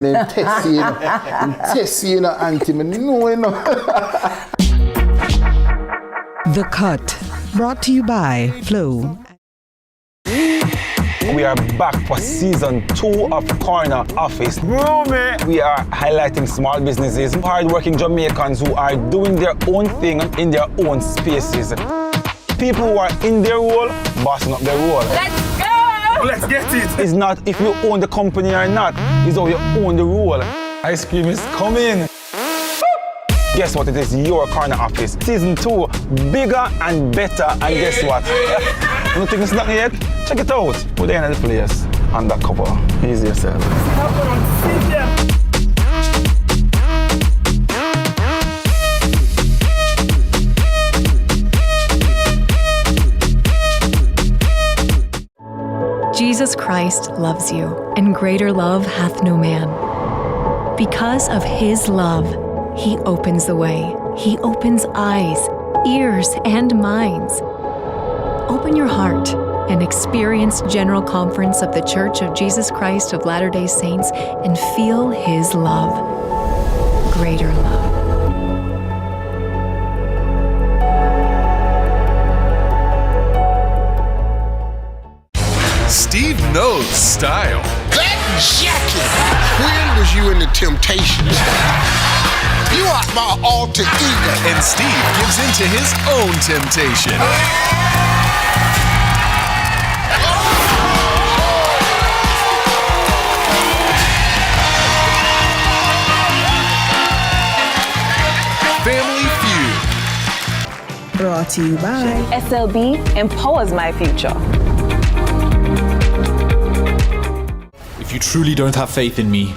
Them test you, auntie. No. The Cut, brought to you by Flow. We are back for season 2 of Corner Office. We are highlighting small businesses, hard-working Jamaicans who are doing their own thing in their own spaces. People who are in their role, bossing up their role. Let's go! Let's get it! It's not if you own the company or not, it's how you own the role. Ice cream is coming. Guess what? It is your Corner Office. Season 2, bigger and better. And guess what? You don't think it's not yet? Check it out. Put the end of the place. Undercover. Easy yourself. Jesus Christ loves you, and greater love hath no man. Because of his love, he opens the way. He opens eyes, ears, and minds. Open your heart and experience General Conference of the Church of Jesus Christ of Latter-day Saints and feel his love. Greater love. Steve knows style. That jacket! When was you in the Temptations? You are my alter ego. And Steve gives in to his own temptation. Family Feud. Brought to you by SLB empowers my future. If you truly don't have faith in me,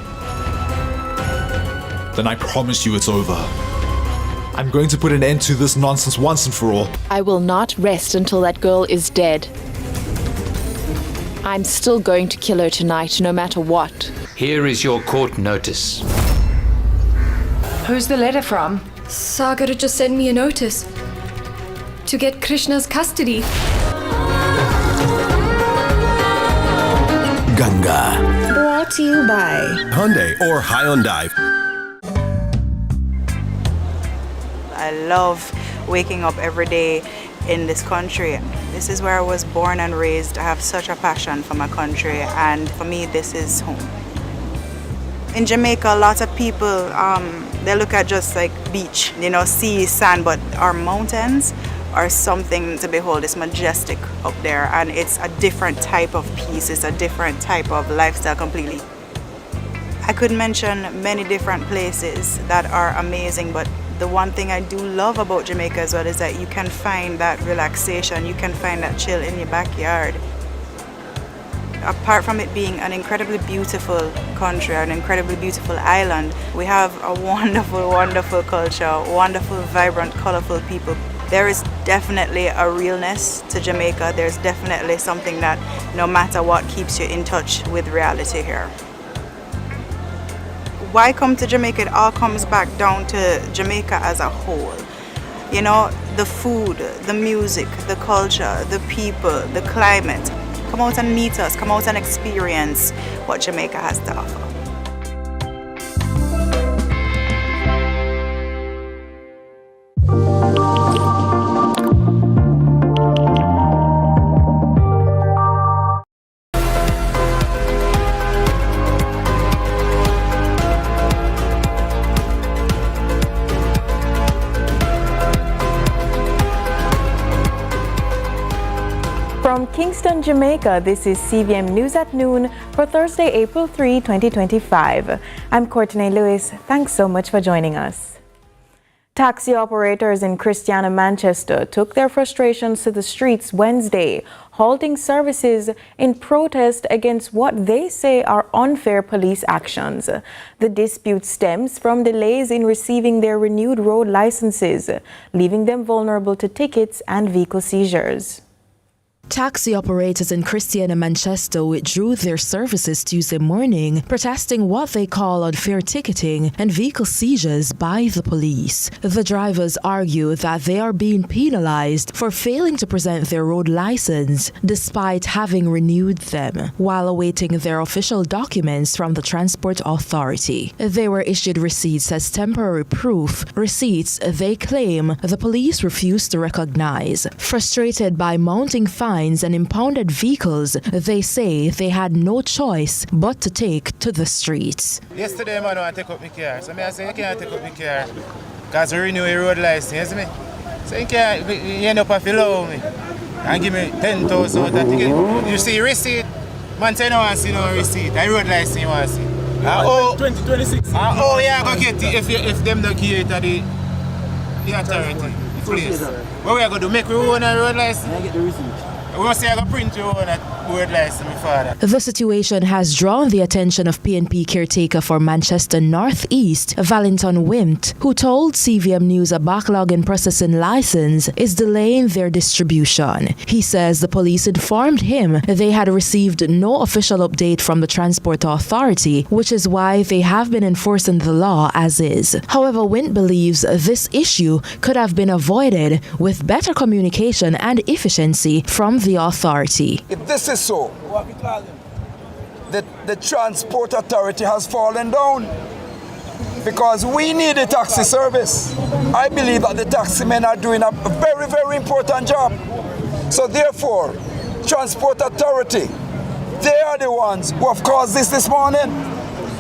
then I promise you it's over. I'm going to put an end to this nonsense once and for all. I will not rest until that girl is dead. I'm still going to kill her tonight, no matter what. Here is your court notice. Who's the letter from? Sagar just sent me a notice to get Krishna's custody. Ganga. Brought to you by Hyundai or Hyundai. I love waking up every day in this country. This is where I was born and raised. I have such a passion for my country, and for me this is home. In Jamaica, a lot of people, they look at just like beach, sea, sand, but our mountains are something to behold. It's majestic up there, and it's a different type of peace. It's a different type of lifestyle completely. I could mention many different places that are amazing, but the one thing I do love about Jamaica as well is that you can find that relaxation, you can find that chill in your backyard. Apart from it being an incredibly beautiful country, an incredibly beautiful island, we have a wonderful, wonderful culture, wonderful, vibrant, colorful people. There is definitely a realness to Jamaica. There's definitely something that no matter what keeps you in touch with reality here. Why come to Jamaica? It all comes back down to Jamaica as a whole. The food, the music, the culture, the people, the climate. Come out and meet us, come out and experience what Jamaica has to offer. From Kingston, Jamaica, this is CVM News at Noon for Thursday, April 3, 2025. I'm Courtney Lewis. Thanks so much for joining us. Taxi operators in Christiana, Manchester took their frustrations to the streets Wednesday, halting services in protest against what they say are unfair police actions. The dispute stems from delays in receiving their renewed road licenses, leaving them vulnerable to tickets and vehicle seizures. Taxi operators in Christiana, Manchester withdrew their services Tuesday morning, protesting what they call unfair ticketing and vehicle seizures by the police. The drivers argue that they are being penalized for failing to present their road license despite having renewed them, while awaiting their official documents from the Transport Authority. They were issued receipts as temporary proof, receipts they claim the police refused to recognize. Frustrated by mounting fines and impounded vehicles, they say they had no choice but to take to the streets. Yesterday, man, I take up my car. So I say, you can't take up my car because we renew your road license, me. So you can't, you end up have to loan me and give me 10,000 out of ticket. You see receipt? Man say, no one see no receipt. I road license you want to see. 2026. Oh, yeah, go get it if them don't give it to the authority, the police. What we are going to do? Make we own a road license? I get the receipt. We want to say I go print your own road license, my father. The situation has drawn the attention of PNP caretaker for Manchester North East, Valentin Wimt, who told CVM News a backlog in processing license is delaying their distribution. He says the police informed him they had received no official update from the Transport Authority, which is why they have been enforcing the law as is. However, Wimt believes this issue could have been avoided with better communication and efficiency from the authority. If this is so, the Transport Authority has fallen down because we need a taxi service. I believe that the taxi men are doing a very, very important job. So therefore, Transport Authority, they are the ones who have caused this morning.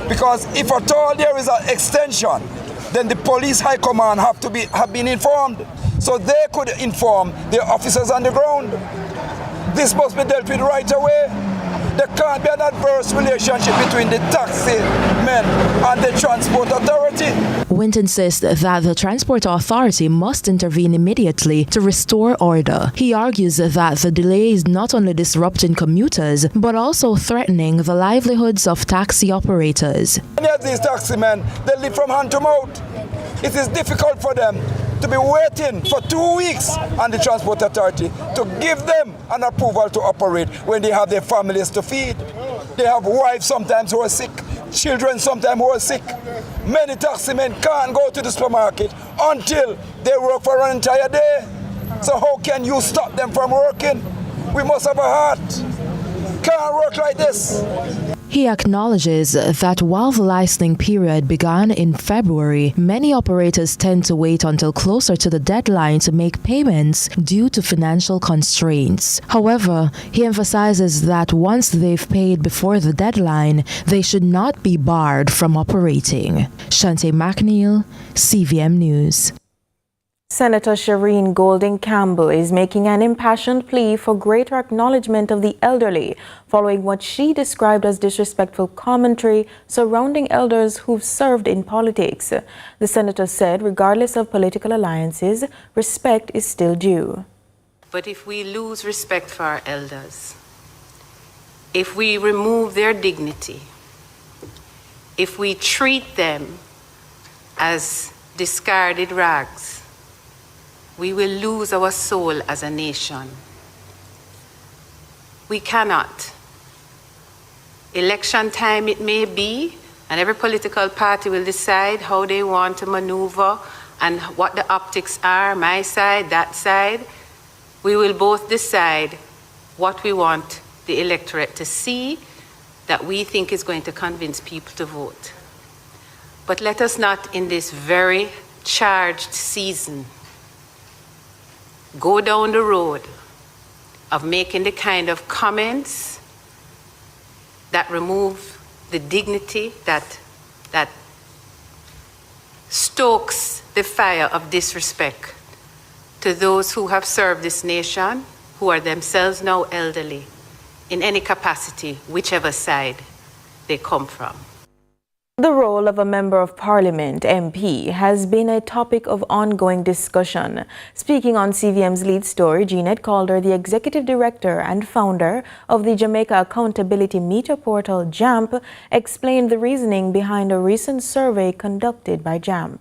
Because if at all there is an extension, then the police high command have been informed. So they could inform their officers on the ground. This must be dealt with right away. There can't be an adverse relationship between the taxi men and the Transport Authority. Wint insists that the Transport Authority must intervene immediately to restore order. He argues that the delay is not only disrupting commuters, but also threatening the livelihoods of taxi operators. Many of these taxi men, they live from hand to mouth. It is difficult for them to be waiting for 2 weeks on the Transport Authority to give them an approval to operate when they have their families to feed. They have wives sometimes who are sick, children sometimes who are sick. Many taxi men can't go to the supermarket until they work for an entire day. So how can you stop them from working? We must have a heart. Can't work like this. He acknowledges that while the licensing period began in February, many operators tend to wait until closer to the deadline to make payments due to financial constraints. However, he emphasizes that once they've paid before the deadline, they should not be barred from operating. Shante McNeil, CVM News. Senator Shireen Golding Campbell is making an impassioned plea for greater acknowledgement of the elderly following what she described as disrespectful commentary surrounding elders who've served in politics. The senator said, regardless of political alliances, respect is still due. But if we lose respect for our elders, if we remove their dignity, if we treat them as discarded rags, we will lose our soul as a nation. We cannot. Election time it may be, and every political party will decide how they want to maneuver and what the optics are, my side, that side. We will both decide what we want the electorate to see that we think is going to convince people to vote. But let us not, in this very charged season, go down the road of making the kind of comments that remove the dignity, that stokes the fire of disrespect to those who have served this nation, who are themselves now elderly, in any capacity, whichever side they come from. The role of a Member of Parliament, MP, has been a topic of ongoing discussion. Speaking on CVM's lead story, Jeanette Calder, the Executive Director and founder of the Jamaica Accountability Meter Portal, JAMP, explained the reasoning behind a recent survey conducted by JAMP.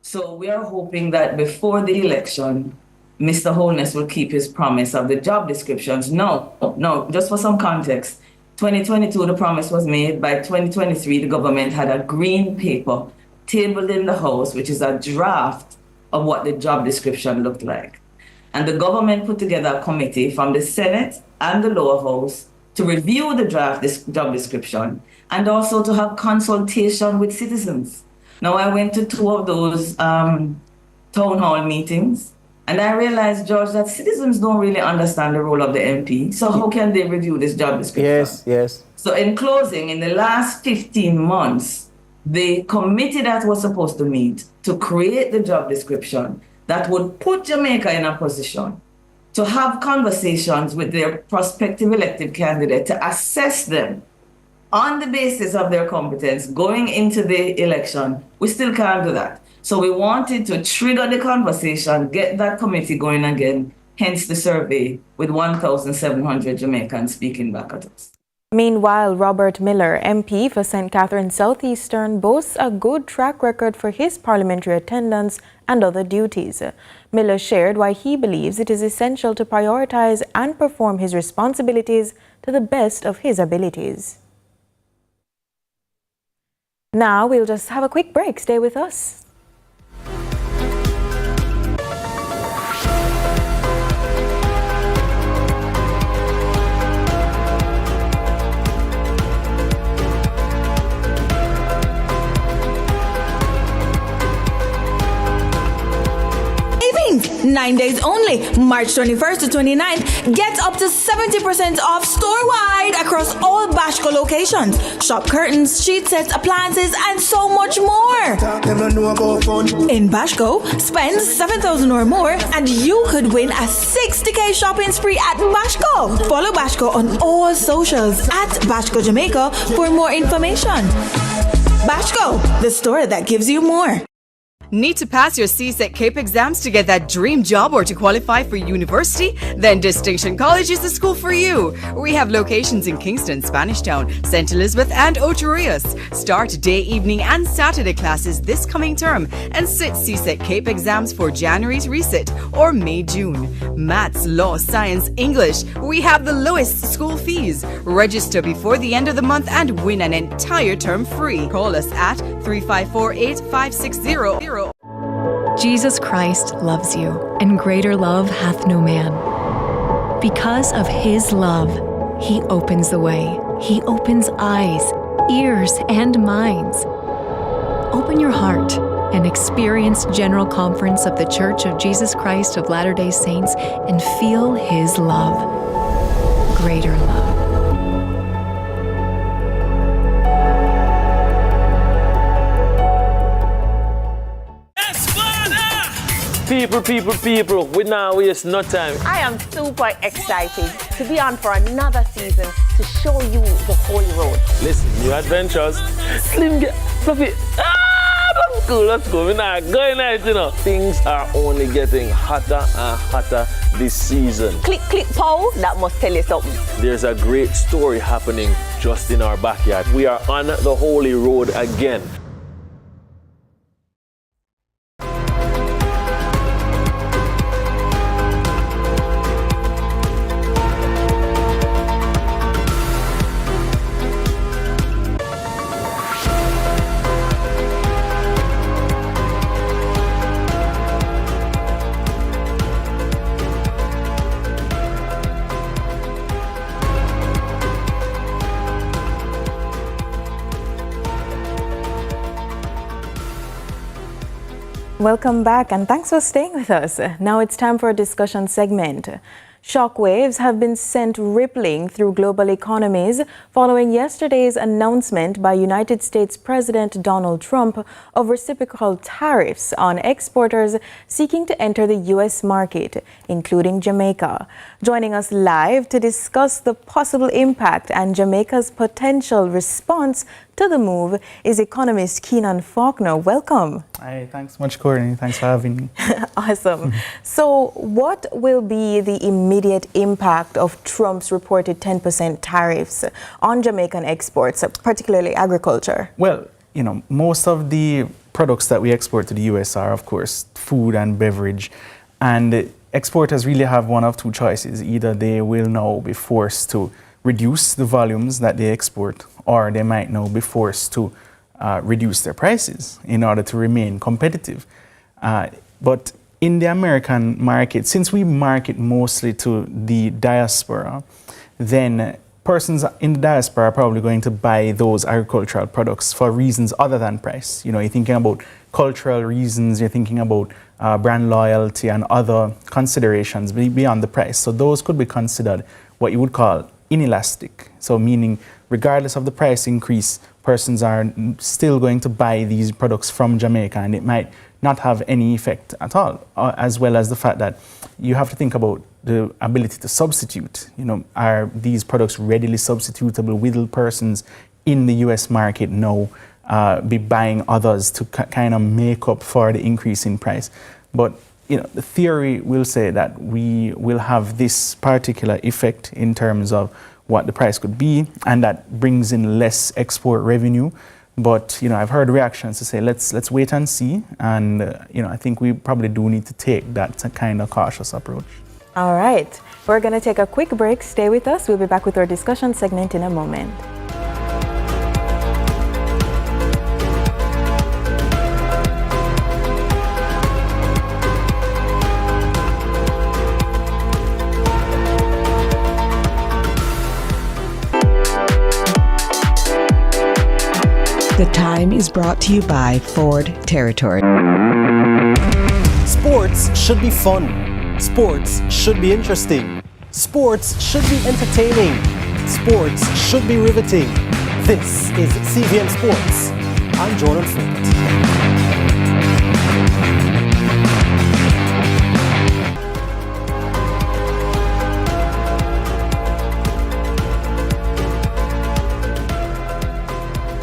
So we are hoping that before the election, Mr. Holness will keep his promise of the job descriptions. No, just for some context. 2022, the promise was made. By 2023, the government had a green paper tabled in the House, which is a draft of what the job description looked like. And the government put together a committee from the Senate and the lower house to review the draft job description and also to have consultation with citizens. Now, I went to 2 of those town hall meetings, and I realized, George, that citizens don't really understand the role of the MP. So how can they review this job description? Yes. So in closing, in the last 15 months, the committee that was supposed to meet to create the job description that would put Jamaica in a position to have conversations with their prospective elected candidate to assess them on the basis of their competence going into the election, we still can't do that. So we wanted to trigger the conversation, get that committee going again, hence the survey with 1,700 Jamaicans speaking back at us. Meanwhile, Robert Miller, MP for St. Catherine Southeastern, boasts a good track record for his parliamentary attendance and other duties. Miller shared why he believes it is essential to prioritize and perform his responsibilities to the best of his abilities. Now we'll just have a quick break. Stay with us. Savings! 9 days only, March 21st to 29th. Get up to 70% off store-wide across all Bashco locations. Shop curtains, sheet sets, appliances, and so much more. In Bashco, spend 7,000 or more and you could win a 60k shopping spree at Bashco. Follow Bashco on all socials at Bashco Jamaica for more information. Bashco, the store that gives you more. Need to pass your CSEC CAPE exams to get that dream job or to qualify for university? Then Distinction College is the school for you. We have locations in Kingston, Spanish Town, St. Elizabeth, and Ocho Rios. Start day, evening, and Saturday classes this coming term and sit CSEC CAPE exams for January's resit or May-June. Maths, law, science, English. We have the lowest school fees. Register before the end of the month and win an entire term free. Call us at 354-8560. Jesus Christ loves you, and greater love hath no man. Because of his love, he opens the way. He opens eyes, ears, and minds. Open your heart and experience General Conference of the Church of Jesus Christ of Latter-day Saints and feel his love. Greater love. People, we now waste no time. I am super excited to be on for another season to show you the Holy Road. Listen, new adventures. Slim, get fluffy. That's cool, let's go. We're not going out, you know. Things are only getting hotter and hotter this season. Click, pow, that must tell you something. There's a great story happening just in our backyard. We are on the Holy Road again. Welcome back and thanks for staying with us. Now it's time for a discussion segment. Shockwaves have been sent rippling through global economies following yesterday's announcement by United States President Donald Trump of reciprocal tariffs on exporters seeking to enter the U.S. market, including Jamaica. Joining us live to discuss the possible impact and Jamaica's potential response to the move is economist Keenan Faulkner. Welcome. Hi, thanks so much, Courtney. Thanks for having me. Awesome. So what will be the immediate impact of Trump's reported 10% tariffs on Jamaican exports, particularly agriculture? Well, you know, most of the products that we export to the US are, of course, food and beverage. And exporters really have one of two choices. Either they will now be forced to reduce the volumes that they export, or they might now be forced to reduce their prices in order to remain competitive. But in the American market, since we market mostly to the diaspora, then persons in the diaspora are probably going to buy those agricultural products for reasons other than price. You know, you're thinking about cultural reasons, you're thinking about brand loyalty and other considerations beyond the price. So those could be considered what you would call inelastic. So meaning regardless of the price increase, persons are still going to buy these products from Jamaica, and it might not have any effect at all, as well as the fact that you have to think about the ability to substitute. You know, are these products readily substitutable? Will persons in the US market now be buying others to kind of make up for the increase in price? But you know, the theory will say that we will have this particular effect in terms of what the price could be, and that brings in less export revenue. But you know, I've heard reactions to say let's wait and see, and you know, I think we probably do need to take that kind of cautious approach. All right, we're going to take a quick break. Stay with us. We'll be back with our discussion segment in a moment. The Time is brought to you by Ford Territory. Sports should be fun. Sports should be interesting. Sports should be entertaining. Sports should be riveting. This is CVM Sports. I'm Jordan Fort.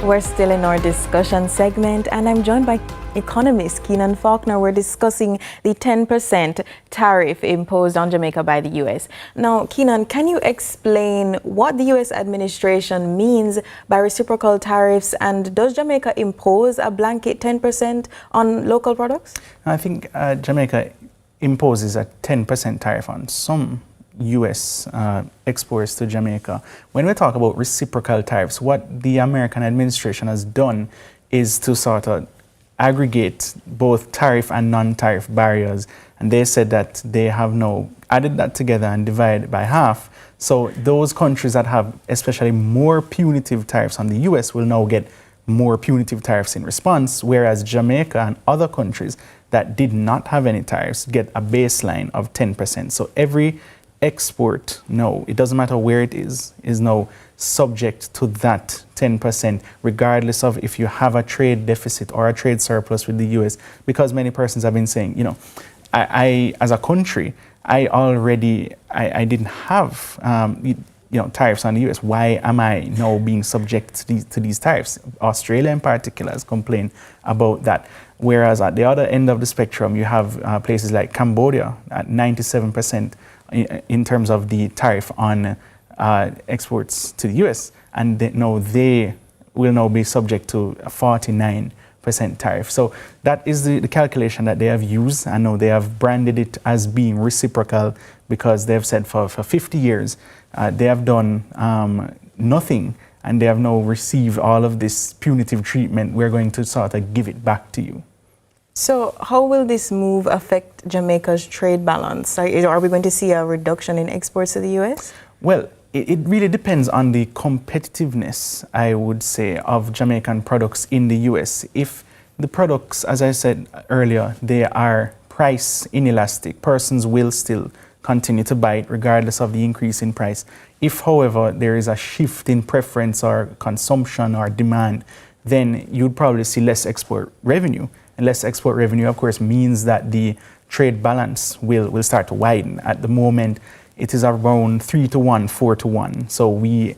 We're still in our discussion segment, and I'm joined by economist Keenan Faulkner. We're discussing the 10% tariff imposed on Jamaica by the U.S. Now, Keenan, can you explain what the U.S. administration means by reciprocal tariffs, and does Jamaica impose a blanket 10% on local products? I think Jamaica imposes a 10% tariff on some U.S. exports to Jamaica. When we talk about reciprocal tariffs, what the American administration has done is to sort of aggregate both tariff and non-tariff barriers, and they said that they have now added that together and divided by half. So those countries that have especially more punitive tariffs on the U.S. will now get more punitive tariffs in response, whereas Jamaica and other countries that did not have any tariffs get a baseline of 10%. So every export, no, it doesn't matter where it is now subject to that 10%, regardless of if you have a trade deficit or a trade surplus with the US, because many persons have been saying, you know, I as a country, I didn't have tariffs on the US. Why am I now being subject to these tariffs? Australia in particular has complained about that. Whereas at the other end of the spectrum, you have places like Cambodia at 97% in terms of the tariff on exports to the US, and they will now be subject to a 49% tariff. So that is the calculation that they have used. I know they have branded it as being reciprocal because they have said for 50 years they have done nothing, and they have now received all of this punitive treatment. We're going to sort of give it back to you. So how will this move affect Jamaica's trade balance? Are we going to see a reduction in exports to the U.S.? Well, it really depends on the competitiveness, I would say, of Jamaican products in the U.S. If the products, as I said earlier, they are price inelastic, persons will still continue to buy it regardless of the increase in price. If, however, there is a shift in preference or consumption or demand, then you'd probably see less export revenue. And less export revenue, of course, means that the trade balance will start to widen. At the moment, it is around 3 to 1, 4 to 1. So we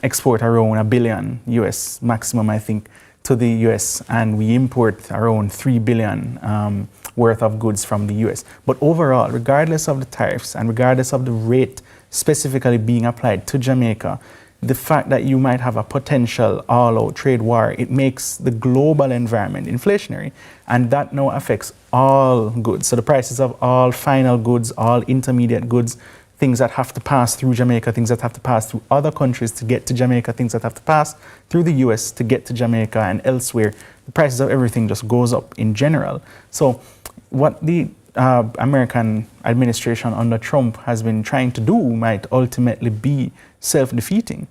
export around $1 billion US maximum, I think, to the US, and we import around $3 billion worth of goods from the US. But overall, regardless of the tariffs and regardless of the rate specifically being applied to Jamaica, the fact that you might have a potential all-out trade war, it makes the global environment inflationary, and that now affects all goods. So the prices of all final goods, all intermediate goods, things that have to pass through Jamaica, things that have to pass through other countries to get to Jamaica, things that have to pass through the US to get to Jamaica and elsewhere, the prices of everything just goes up in general. So what the American administration under Trump has been trying to do might ultimately be self-defeating.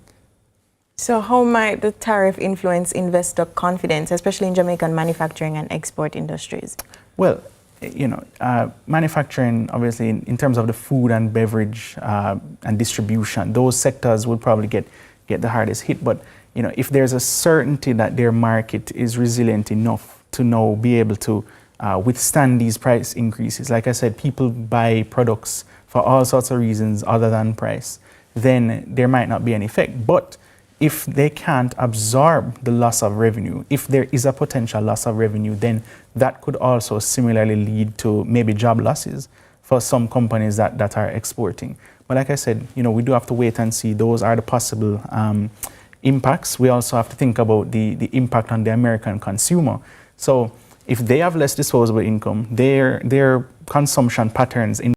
So how might the tariff influence investor confidence, especially in Jamaican manufacturing and export industries? Well, you know, manufacturing, obviously, in terms of the food and beverage and distribution, those sectors would probably get the hardest hit. But, you know, if there's a certainty that their market is resilient enough to now be able to withstand these price increases, like I said, people buy products for all sorts of reasons other than price, then there might not be any effect. But if they can't absorb the loss of revenue, if there is a potential loss of revenue, then that could also similarly lead to maybe job losses for some companies that are exporting. But like I said, you know, we do have to wait and see. Those are the possible impacts. We also have to think about the impact on the American consumer. So if they have less disposable income, their consumption patterns in